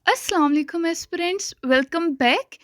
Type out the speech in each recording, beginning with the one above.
अस्सलाम वालेकुम aspirants, welcome back.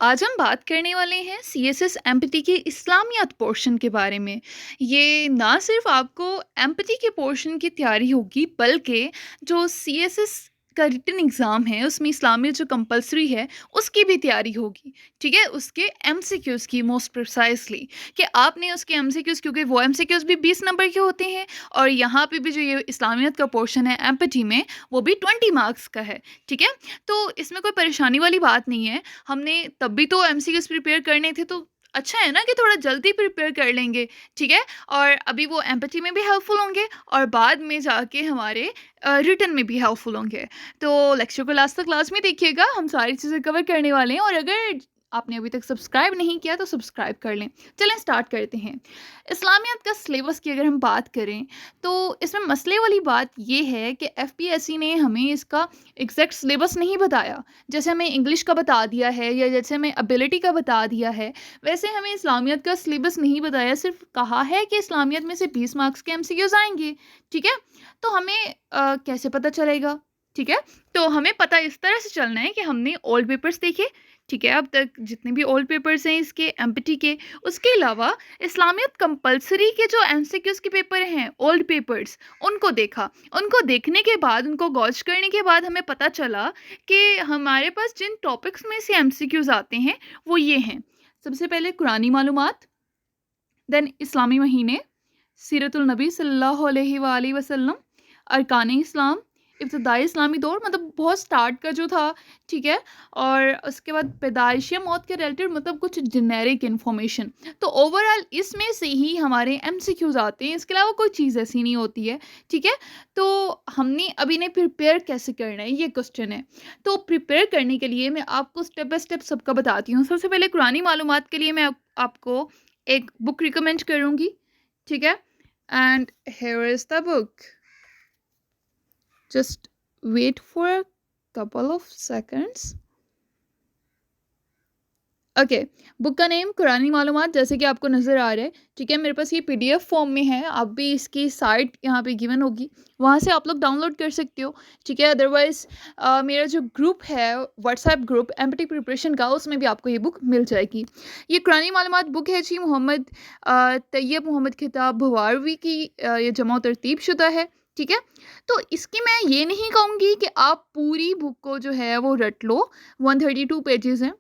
आज हम बात करने वाले हैं सीएसएस एम्पैथी के इस्लामियात पोर्शन के बारे में। ये ना सिर्फ आपको एम्पैथी के पोर्शन की तैयारी होगी, बल्कि जो सीएसएस का रिटन एग्ज़ाम है उसमें इस्लामियत जो कंपलसरी है उसकी भी तैयारी होगी। ठीक है, उसके एमसीक्यूज़ की मोस्ट प्रिसाइसली, कि आपने उसके एमसीक्यूज़, क्योंकि वो एमसीक्यूज़ भी 20 नंबर के होते हैं और यहाँ पे भी जो ये इस्लामियत का पोर्शन है एम्पैथी में, वो भी 20 मार्क्स का है। ठीक है, तो इसमें कोई परेशानी वाली बात नहीं है। हमने तब भी तो एमसीक्यूज़ प्रिपेयर करने थे, तो अच्छा है ना कि थोड़ा जल्दी प्रिपेयर कर लेंगे। ठीक है, और अभी वो एम्पैथी में भी हेल्पफुल होंगे और बाद में जाके हमारे रिटन में भी हेल्पफुल होंगे। तो लेक्चर को लास्ट तक लाज़मी देखिएगा, हम सारी चीज़ें कवर करने वाले हैं। और अगर आपने अभी तक सब्सक्राइब नहीं किया तो सब्सक्राइब कर लें। चलें स्टार्ट करते हैं। इस्लामियत का सिलेबस की अगर हम बात करें, तो इसमें मसले वाली बात ये है कि एफपीएससी ने हमें इसका एग्जैक्ट सिलेबस नहीं बताया। जैसे हमें इंग्लिश का बता दिया है या जैसे हमें एबिलिटी का बता दिया है, वैसे हमें इस्लामियत का सिलेबस नहीं बताया। सिर्फ कहा है कि इस्लामियत में से 20 मार्क्स के एमसीक्यूज आएंगे। ठीक है, तो हमें कैसे पता चलेगा? ठीक है, तो हमें पता इस तरह से चलना है कि हमने ओल्ड पेपर्स देखे। ठीक है, अब तक जितने भी ओल्ड पेपर्स हैं इसके एम्पैथी के, उसके अलावा इस्लामियत कंपलसरी के जो एमसीक्यूज के पेपर हैं, ओल्ड पेपर्स, उनको देखा। उनको देखने के बाद, उनको गौच करने के बाद हमें पता चला कि हमारे पास जिन टॉपिक्स में से एमसीक्यूज आते हैं वो ये हैं। सबसे पहले कुरानी मालूमात, देन इस्लामी महीने, सीरतुल नबी सल्लल्लाहु अलैहि वसल्लम, अरकान इस्लाम, इब्तदाई इस्लामी दौर, मतलब बहुत स्टार्ट का जो था। ठीक है, और उसके बाद पैदाइश या मौत के रिलेटेड, मतलब कुछ जेनेरिक इन्फॉर्मेशन। तो ओवरऑल इसमें से ही हमारे एमसीक्यूज आते हैं, इसके अलावा कोई चीज़ ऐसी नहीं होती है। ठीक है, तो हमने अभी इन्हें प्रिपेयर कैसे करना है, ये क्वेश्चन है। तो प्रिपेयर करने के लिए मैं आपको स्टेप बाय स्टेप सबका बताती हूँ। सबसे पहले कुरानी मालूमात के लिए मैं आपको एक बुक रिकमेंड करूँगी। ठीक है, and here is the book. Just wait for a couple of seconds. Okay, book का नेम कुरानी मालूमात, जैसे कि आपको नज़र आ रहा है। ठीक है, मेरे पास ये पीडीएफ फॉर्म में है। आप भी इसकी साइट यहाँ पे गिवन होगी, वहाँ से आप लोग डाउनलोड कर सकते हो। ठीक है, अदरवाइज़ मेरा जो ग्रुप है, व्हाट्सएप ग्रुप एमपीटी प्रिपरेशन का, उसमें भी आपको ये बुक मिल जाएगी। ये कुरानी मालूमात बुक है जी, मोहम्मद तैयब मोहम्मद खिताब भवारवी की ये जमा तरतीब शुदा है। ठीक है, तो इसकी मैं ये नहीं कहूँगी कि आप पूरी बुक को जो है वो रट लो। 132 पेजेस हैं।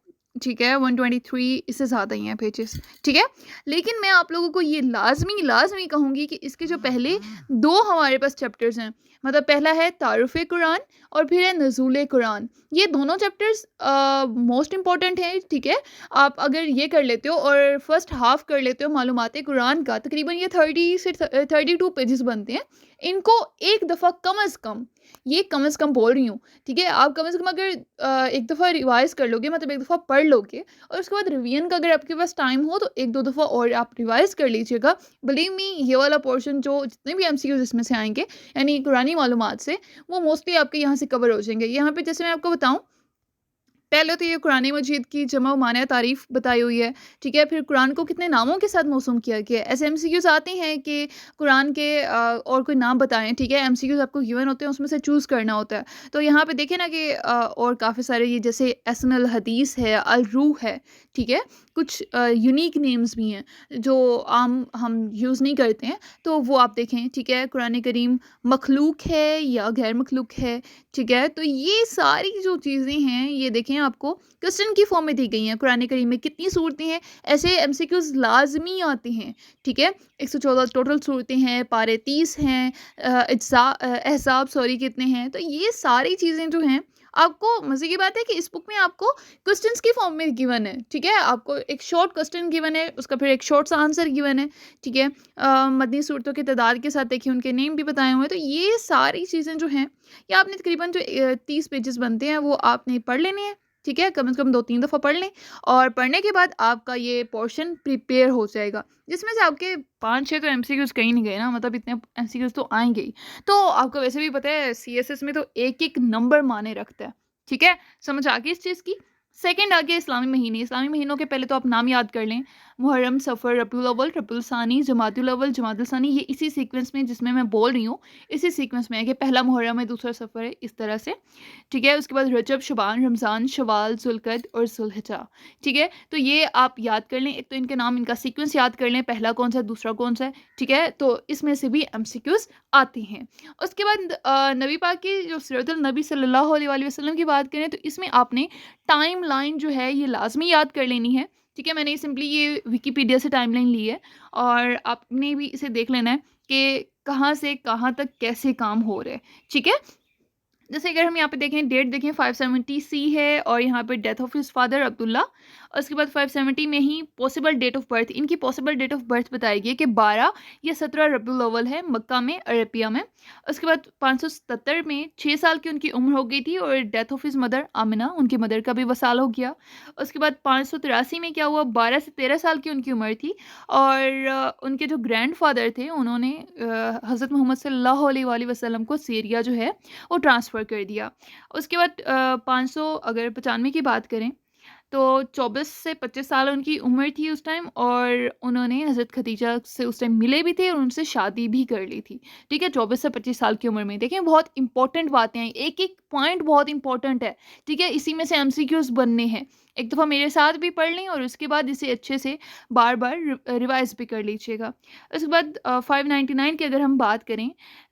ठीक है, 123, इससे ज़्यादा ही हैं पेजेस। ठीक है, लेकिन मैं आप लोगों को ये लाजमी लाजमी कहूँगी कि इसके जो पहले दो हमारे पास चैप्टर्स हैं, मतलब पहला है तारुफ़ कुरान और फिर है नज़ूल कुरान। ये दोनों चैप्टर्स मोस्ट इंपॉर्टेंट हैं। ठीक है, आप अगर ये कर लेते हो और फर्स्ट हाफ कर लेते हो मालूमात कुरान का, तकरीबन ये 30 से 32 पेजेस बनते हैं। इनको एक दफ़ा कम अज़ कम, ये कम अज़ कम बोल रही हूँ, ठीक है, आप कम से कम अगर एक दफ़ा रिवाइज़ कर लोगे, मतलब एक दफ़ा पढ़ लोगे, और उसके बाद रिवीजन का अगर आपके पास टाइम हो तो एक दो दफ़ा और आप रिवाइज़ कर लीजिएगा। बिलीव मी, ये वाला पोर्शन जो जितने भी एमसीक्यूज इसमें से आएंगे, यानी कुरानी मालूमात से, वो मोस्टली आपके यहाँ से कवर हो जाएंगे। यहाँ पे जैसे मैं आपको बताऊँ, पहले तो ये कुरान मजीद की जमा माना तारीफ़ बताई हुई है। ठीक है, फिर कुरान को कितने नामों के साथ मौसूम किया गया है। ऐसे एमसीक्यूज़ आते हैं कि कुरान के और कोई नाम बताएं। ठीक है, एमसीक्यूज़ आपको गिवन होते हैं, उसमें से चूज़ करना होता है। तो यहाँ पे देखें ना कि और काफ़ी सारे, ये जैसे एसनल हदीस है, अल रूह है। ठीक है, कुछ यूनिक नेम्स भी हैं जो आम हम यूज़ नहीं करते हैं, तो वो आप देखें। ठीक है, कुरान करीम मखलूक है या गैर मखलूक है। ठीक है, तो ये सारी जो चीज़ें हैं, ये देखें आपको क्वेश्चन की फॉर्म में दी गई हैं। कुरान करीम में कितनी सूरतें हैं, ऐसे एमसीक्यूज लाजमी आते हैं। ठीक है, 114 टोटल सूरतें हैं, पारे 30 हैं, एहसाब सॉरी कितने हैं। तो ये सारी चीज़ें जो हैं, आपको मज़े की बात है कि इस बुक में आपको क्वेश्चंस की फॉर्म में गिवन है। ठीक है, आपको एक शॉर्ट क्वेश्चन गिवन है, उसका फिर एक शॉर्ट सा आंसर गिवन है। ठीक है, मदनी सूरतों की तादाद के साथ देखिए, उनके नेम भी बताए हुए हैं। तो ये सारी चीज़ें जो हैं, या आपने तकरीबन जो 30 पेजेस बनते हैं, वो आपने पढ़ लेने हैं। ठीक है, कम से कम 2-3 दफ़ा पढ़ लें, और पढ़ने के बाद आपका ये पोर्शन प्रिपेयर हो जाएगा, जिसमें से आपके 5-6 तो एमसीक्यूज कहीं नहीं गए ना, मतलब इतने एमसीक्यूज तो आएंगे ही। तो आपको वैसे भी पता है सीएसएस में तो एक एक नंबर माने रखता है। ठीक है, समझ आ गई इस चीज़ की? सेकंड आ गया इस्लामी महीने। इस्लामी महीनों के पहले तो आप नाम याद कर लें, मुहर्रम, सफ़र, रबीउल अव्वल, रबीउल सानी, जमातुल अव्वल, जमातुल सानी, ये इसी सीक्वेंस में जिसमें मैं बोल रही हूँ, इसी सीक्वेंस में है कि पहला मुहर्रम है, दूसरा सफ़र है, इस तरह से। ठीक है, उसके बाद रजब, शबान, रमज़ान, शवाल, ज़ुल्क़द और ज़ुल्हिज्जा। ठीक है, तो ये आप याद कर लें। एक तो इनके नाम, इनका सीक्वेंस याद कर लें, पहला कौन-सा है, दूसरा कौन-सा है। ठीक है, तो इसमें से भी एमसीक्यूज़ आते हैं। उसके बाद नबी पाक की जो सीरतुल नबी सल्लल्लाहु अलैहि वसल्लम की बात करें, तो इसमें आपने टाइमलाइन जो है ये लाज़मी याद कर लेनी है। ठीक है, मैंने सिंपली ये विकिपीडिया से टाइमलाइन ली है और आपने भी इसे देख लेना है कि कहाँ से कहाँ तक कैसे काम हो रहे हैं। ठीक है? जैसे अगर हम यहाँ पे देखें, डेट देखें, 570 सी है और यहाँ पे death of his father Abdullah. और उसके बाद 570 में ही पॉसिबल डेट ऑफ बर्थ, इनकी पॉसिबल डेट ऑफ बर्थ बताई गई है कि 12 या 17 रबीउल अव्वल है, मक्का में, अरेबिया में। उसके बाद 577 में 6 साल की उनकी उम्र हो गई थी और death of his mother Amina, उनकी मदर का भी वसाल हो गया। उसके बाद 583 में क्या हुआ, 12 से 13 साल की उनकी उम्र थी और उनके जो ग्रैंड फादर थे उन्होंने हज़रत मोहम्मद सल्लल्लाहु अलैहि वसल्लम को सीरिया जो है वो ट्रांसफ़र कर दिया। उसके बाद 500 अगर 95 की बात करें, तो 24 से 25 साल उनकी उम्र थी उस टाइम और उन्होंने हज़रत खदीजा से उस टाइम मिले भी थे और उनसे शादी भी कर ली थी। ठीक है? 24 से 25 साल की उम्र में। देखें, बहुत इंपॉर्टेंट बातें हैं, एक-एक पॉइंट बहुत इंपॉर्टेंट है। ठीक है? इसी में से एमसीक्यूज़ बनने हैं। एक दफ़ा मेरे साथ भी पढ़ लें और उसके बाद इसे अच्छे से बार-बार रिवाइज़ भी कर लीजिएगा। उसके बाद 599 की अगर हम बात करें,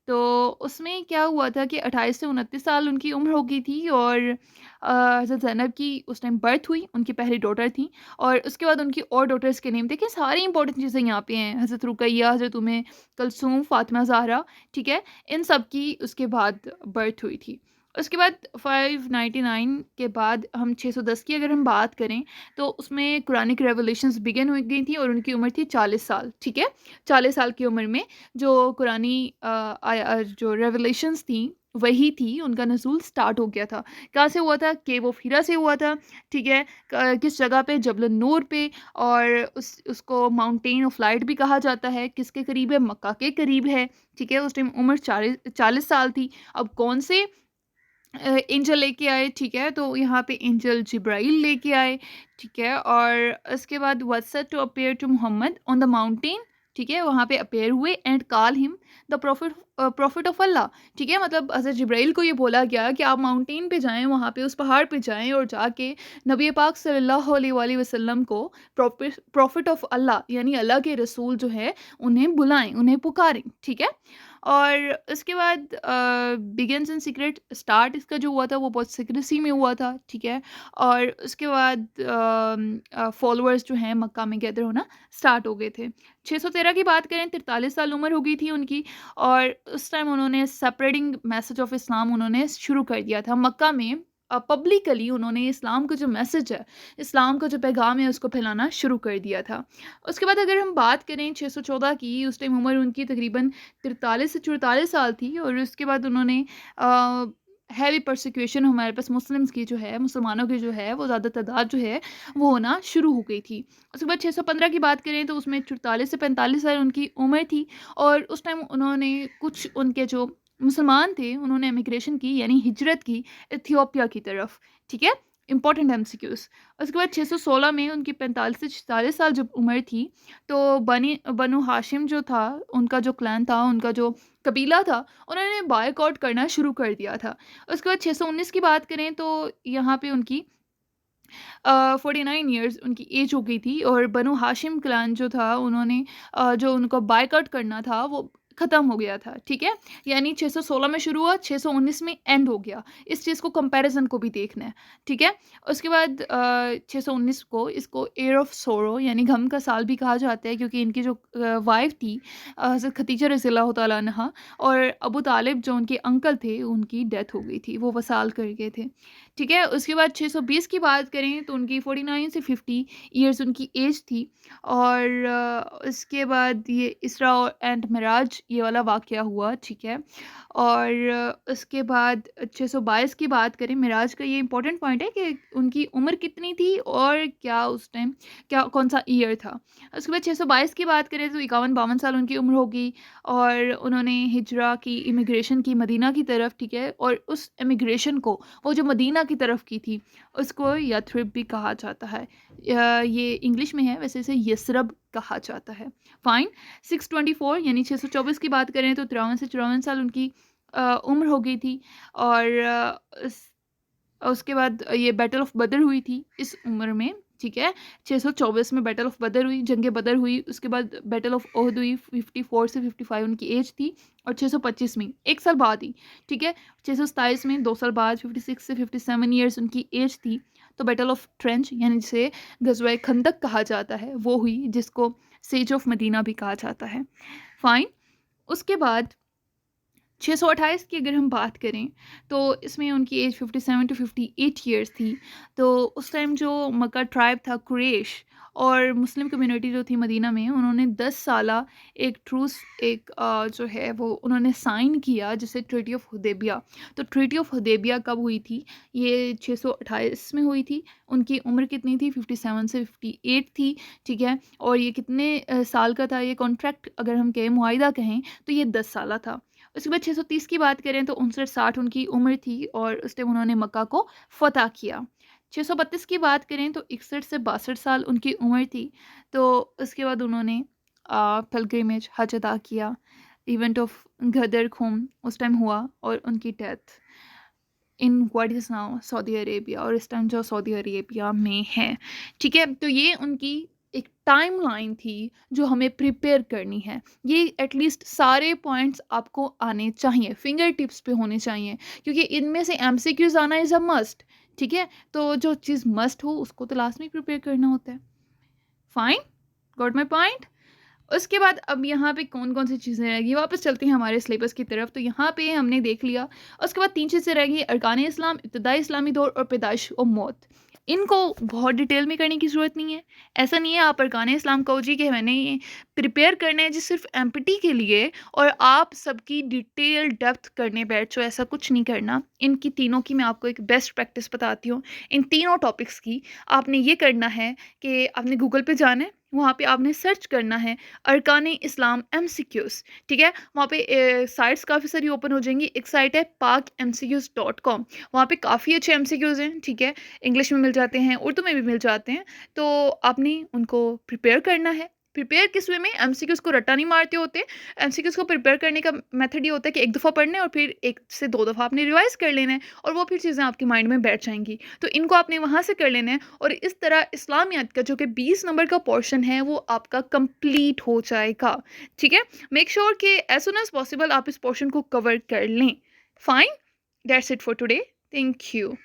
तो उसमें क्या हुआ था कि 28 से 29 साल उनकी उम्र हो गई थी और हज़रत ज़ैनब की उस टाइम बर्थ हुई, उनकी पहली डॉटर थी और उसके बाद उनकी और डॉटर्स के नेम देखिए, सारी इंपॉर्टेंट चीज़ें यहाँ पे हैं। हज़रत रुकैया, हज़रत उम्मे कलसूम, फ़ातिमा ज़हरा, ठीक है? इन सब की उसके बाद बर्थ हुई थी। उसके बाद 599 के बाद हम 610 की अगर हम बात करें, तो उसमें कुरानिक रेवलेशंस बिगिन हो गई थी और उनकी उम्र थी 40 साल, ठीक है? 40 साल की उम्र में जो कुरानी जो रेवलेशंस थी, वही थी, उनका नज़ूल स्टार्ट हो गया था। कहाँ से हुआ था? केव ऑफ हिरा से हुआ था, ठीक है? किस जगह पे? जबल नूर पे। और उसको माउंटेन ऑफ लाइट भी कहा जाता है। किसके करीब है? मक्का के करीब है, ठीक है? उस टाइम उम्र 40 साल थी। अब कौन से एंजल लेके आए, ठीक है? तो यहाँ पे एंजल जिब्राइल लेके आए, ठीक है? और उसके बाद was said to appear to Muhammad on the mountain, ठीक है? वहाँ पे अपीयर हुए and call him the prophet of Allah, ठीक है? मतलब हज़रत जिब्राइल को ये बोला गया कि आप माउंटेन पे जाएँ, वहाँ पे उस पहाड़ पे जाएँ और जाके नबी पाक सल्लल्लाहु अलैहि वसल्लम को प्रॉफिट ऑफ अल्लाह यानी अल्लाह के रसूल जो है, उन्हें बुलाएँ, उन्हें पुकारें, ठीक है? और उसके बाद बिगिन्स इन सीक्रेट, स्टार्ट इसका जो हुआ था वो बहुत सीक्रेसी में हुआ था, ठीक है? और उसके बाद फॉलोअर्स जो हैं मक्का में गैदर होना स्टार्ट हो गए थे। 613 की बात करें, 43 साल उम्र हो गई थी उनकी और उस टाइम उन्होंने स्प्रेडिंग मैसेज ऑफ इस्लाम उन्होंने शुरू कर दिया था मक्का में। पब्लिकली उन्होंने इस्लाम का जो मैसेज है, इस्लाम का जो पैगाम है, उसको फैलाना शुरू कर दिया था। उसके बाद अगर हम बात करें 614 की, उस टाइम उम्र उनकी तकरीबन 43 से 44 साल थी और उसके बाद उन्होंने हैवी परसिक्यूशन हमारे पास मुस्लिम्स की जो है, मुसलमानों की जो है, वो ज़्यादा तादाद जो है वो होना शुरू हो गई थी। उसके बाद 615 की बात करें तो उसमें 44 से 45 साल उनकी उम्र थी और उस टाइम उन्होंने कुछ उनके जो मुसलमान थे उन्होंने इमिग्रेशन की यानी हिजरत की इथियोपिया की तरफ, ठीक है? Important MCQs. उसके बाद 616 में उनकी 45 से 46 साल जब उम्र थी, तो बनु हाशिम जो था, उनका जो क्लैन था, उनका जो कबीला था, उन्होंने बॉयकॉट करना शुरू कर दिया था। उसके बाद 619 की बात करें तो यहाँ पे उनकी 49 इयर्स उनकी एज हो गई थी और बनु हाशिम क्लैन जो था उन्होंने जो उनको बायकॉट करना था वो ख़त्म हो गया था, ठीक है? यानी 616 में शुरू हुआ, 619 में एंड हो गया। इस चीज़ को कंपैरिज़न को भी देखना है, ठीक है? उसके बाद 619 को इसको ईयर ऑफ सोरो यानी गम का साल भी कहा जाता है क्योंकि इनकी जो वाइफ़ थी हज़रत खदीजा रज़ियल्लाहु तआला अन्हा और अबू तालिब जो उनके अंकल थे, उनकी डेथ हो गई थी, वो वसाल कर गए थे, ठीक है? उसके बाद 620 की बात करें तो उनकी 49 से 50 इयर्स उनकी एज थी और उसके बाद ये इसरा एंड मिराज ये वाला वाक़या हुआ, ठीक है। और उसके बाद 622 की बात करें, मिराज का ये इम्पोर्टेंट पॉइंट है कि उनकी उम्र कितनी थी और क्या उस टाइम क्या कौन-सा ईयर था। उसके बाद 622 की बात करें तो 51-52 साल उनकी उम्र होगी और उन्होंने हिजरा की, इमिग्रेशन की मदीना की तरफ, ठीक है। और उस इमिग्रेशन को वो जो मदीना की तरफ की थी, उसको यथरिब भी कहा जाता है। ये इंग्लिश में है, वैसे इसे यसरब कहा जाता है। फाइन। 624 यानी 624 की बात करें तो 53 से 54 साल उनकी उम्र हो गई थी। और उसके बाद ये बैटल ऑफ बदर हुई थी इस उम्र में, ठीक है। 624 में बैटल ऑफ बदर हुई, जंग बदर हुई। उसके बाद बैटल ऑफ ओहद हुई, 54 से 55 उनकी एज थी। और 625 में 1 साल बाद ही, ठीक है। 627 में 2 साल बाद 56 से 57 ईयर्स उनकी एज थी। तो बैटल ऑफ ट्रेंच यानी जिसे गज़वा खंदक कहा जाता है वो हुई, जिसको सेज ऑफ मदीना भी कहा जाता है। फाइन। उसके बाद 628 की अगर हम बात करें तो इसमें उनकी एज 57 टू 58 ईयर्स थी। तो उस टाइम जो मक्का ट्राइब था, कुरैश और मुस्लिम कम्युनिटी जो थी मदीना में, उन्होंने 10 साला एक ट्रूस, एक जो है वो उन्होंने साइन किया, जिसे ट्रीटी ऑफ हुदैबिया। तो ट्रीटी ऑफ हुदैबिया कब हुई थी? ये 628 में हुई थी। उनकी उम्र कितनी थी? 57 से 58 थी, ठीक है। और ये कितने साल का था ये कॉन्ट्रैक्ट? अगर हम कहें, मुआहिदा कहें, तो ये 10 साला था। उसके बाद 630 की बात करें तो 59-60 उनकी उम्र थी और उस टाइम उन्होंने मक्का को फ़तह किया। 632 की बात करें तो 61 से 62 साल उनकी उम्र थी। तो उसके बाद उन्होंने पिलग्रिमेज हज अदा किया। इवेंट ऑफ गदर खूम उस टाइम हुआ और उनकी death in what is now Saudi Arabia, और इस टाइम जो सऊदी अरेबिया में है, ठीक है। तो ये उनकी एक टाइमलाइन थी जो हमें प्रिपेयर करनी है। ये एटलीस्ट सारे पॉइंट्स आपको आने चाहिए, फिंगर टिप्स पे होने चाहिए, क्योंकि इनमें से एमसीक्यूज आना इज़ अ मस्ट, ठीक है। तो जो चीज़ मस्ट हो उसको तो लास्ट में प्रिपेयर करना होता है। Fine, got my point. उसके बाद अब यहाँ पे कौन-कौन सी चीज़ें रहेंगी, वापस चलते हैं हमारे सिलेबस की तरफ। तो यहाँ पे हमने देख लिया। उसके बाद 3 चीज़ें रहेंगी: अरकान इस्लाम, इब्तिदाई इस्लामी दौर और पैदाइश और मौत। इनको बहुत डिटेल में करने की ज़रूरत नहीं है। ऐसा नहीं है आप अरकान इस्लाम कहो जी कि मैंने ये प्रिपेयर करना है जी सिर्फ एमपीटी के लिए और आप सबकी डिटेल डेप्थ करने बैठ जाओ, ऐसा कुछ नहीं करना। इनकी तीनों की मैं आपको एक बेस्ट प्रैक्टिस बताती हूँ। इन तीनों टॉपिक्स की आपने ये करना है कि आपने गूगल पे जाना है, वहाँ पे आपने सर्च करना है अरकान इस्लाम एमसीक्यूज़, ठीक है। वहाँ पे साइट्स काफ़ी सारी ओपन हो जाएंगी। एक साइट है pakmcqs.com, वहाँ पे काफ़ी अच्छे एमसीक्यूज़ हैं, ठीक है। इंग्लिश में मिल जाते हैं, उर्दू में भी मिल जाते हैं। तो आपने उनको प्रिपेयर करना है। प्रिपेयर किस वे में? एमसीक्यूज़ को रट्टा नहीं मारते होते। एमसीक्यूज़ को प्रिपेयर करने का मेथड ये होता है कि एक दफ़ा पढ़ना है और फिर 1 से 2 दफ़ा आपने रिवाइज़ कर लेना है और वो फिर चीज़ें आपके माइंड में बैठ जाएँगी। तो इनको आपने वहाँ से कर लेना है और इस तरह इस्लामियात का जो कि 20 नंबर का पोर्शन है वो आपका कंप्लीट हो जाएगा, ठीक है। मेक श्योर कि एज सुन एज पॉसिबल आप इस पोर्शन को कवर कर लें। Fine, that's it for today. Thank you.